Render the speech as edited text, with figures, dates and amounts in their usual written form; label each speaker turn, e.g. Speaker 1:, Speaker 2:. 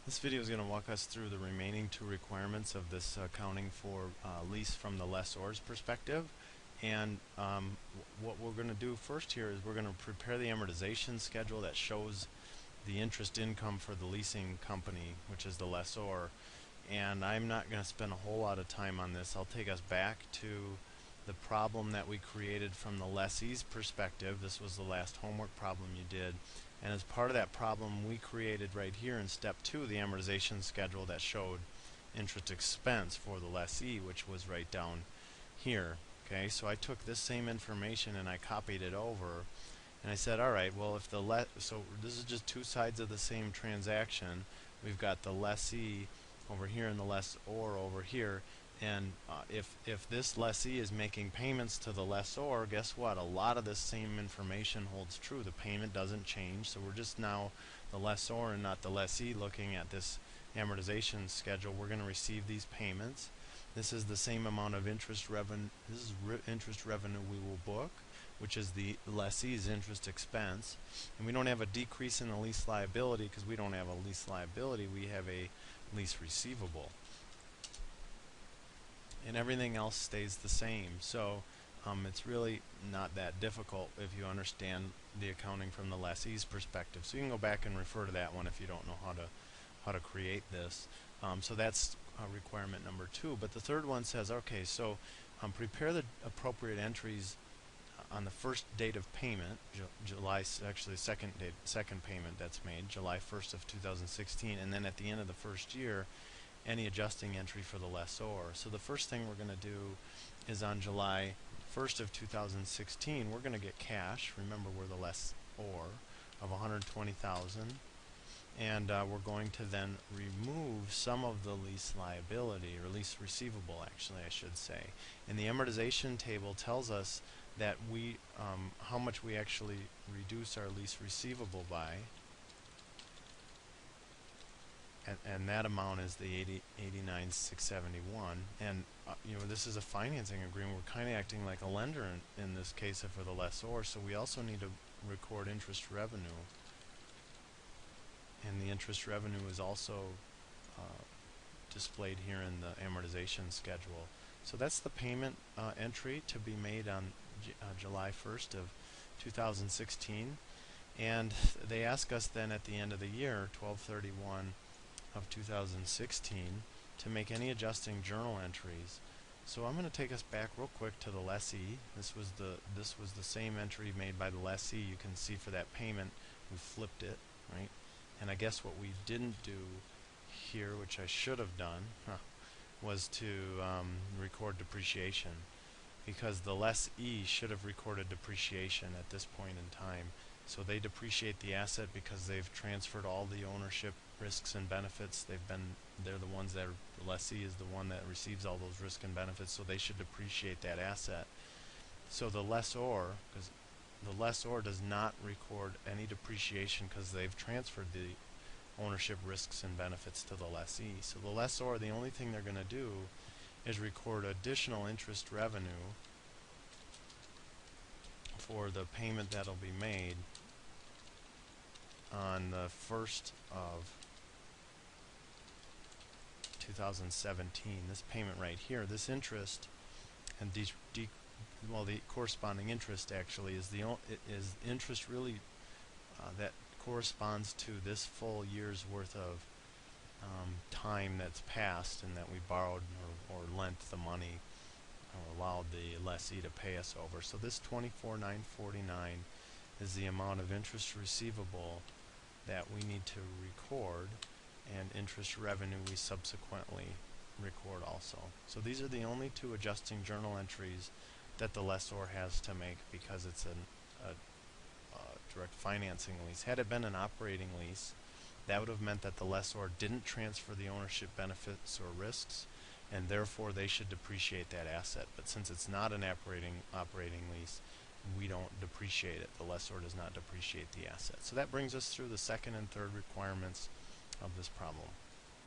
Speaker 1: This video is going to walk us through the remaining two requirements of this accounting for lease from the lessor's perspective. And what we're going to do first here is we're going to prepare the amortization schedule that shows the interest income for the leasing company, which is the lessor. And I'm not going to spend a whole lot of time on this. I'll take us back to the problem that we created from the lessee's perspective. This was the last homework problem you did. And as part of that problem, we created right here in step 2 the amortization schedule that showed interest expense for the lessee, which was right down here. Okay, so I took this same information and I copied it over, and I said, all right, well, if so this is just two sides of the same transaction. We've got the lessee over here and the lessor over here. And if this lessee is making payments to the lessor, guess what? A lot of this same information holds true. The payment doesn't change, so we're just now the lessor and not the lessee looking at this amortization schedule. We're going to receive these payments. This is the same amount of interest revenue. This is interest revenue we will book, which is the lessee's interest expense. And we don't have a decrease in the lease liability because we don't have a lease liability. We have a lease receivable. And everything else stays the same. So it's really not that difficult if you understand the accounting from the lessee's perspective. So you can go back and refer to that one if you don't know how to create this. So that's requirement number 2. But the third one says, okay, so prepare the appropriate entries on the first date of payment, actually second payment that's made, July 1st of 2016, and then at the end of the first year, any adjusting entry for the lessor. So the first thing we're going to do is on July 1st of 2016, we're going to get cash. Remember, we're the lessor of $120,000, and we're going to then remove some of the lease liability, or lease receivable, actually, I should say. And the amortization table tells us that how much we actually reduce our lease receivable by. And that amount is the $89,671. And this is a financing agreement. We're kind of acting like a lender in this case for the lessor. So we also need to record interest revenue. And the interest revenue is also displayed here in the amortization schedule. So that's the payment entry to be made on July 1st of 2016. And they ask us then at the end of the year, 12/31 of 2016, to make any adjusting journal entries. So I'm going to take us back real quick to the lessee. This was the same entry made by the lessee. You can see for that payment we flipped it, right? And I guess what we didn't do here, which I should have done, was to record depreciation, because the lessee should have recorded depreciation at this point in time. So they depreciate the asset because they've transferred all the ownership risks and benefits. They're the ones that the lessee is the one that receives all those risks and benefits, so they should depreciate that asset. So the lessor, because the lessor does not record any depreciation because they've transferred the ownership risks and benefits to the lessee. So the lessor, the only thing they're going to do is record additional interest revenue for the payment that'll be made on the 1st of 2017. This payment right here, this interest, and the corresponding interest actually is is interest really that corresponds to this full year's worth of time that's passed and that we borrowed or lent the money or allowed the lessee to pay us over. So this $24,949 is the amount of interest receivable that we need to record, and interest revenue we subsequently record also. So these are the only two adjusting journal entries that the lessor has to make, because it's a direct financing lease. Had it been an operating lease, that would have meant that the lessor didn't transfer the ownership benefits or risks, and therefore they should depreciate that asset. But since it's not an operating lease, we don't depreciate it. The lessor does not depreciate the asset. So that brings us through the second and third requirements of this problem.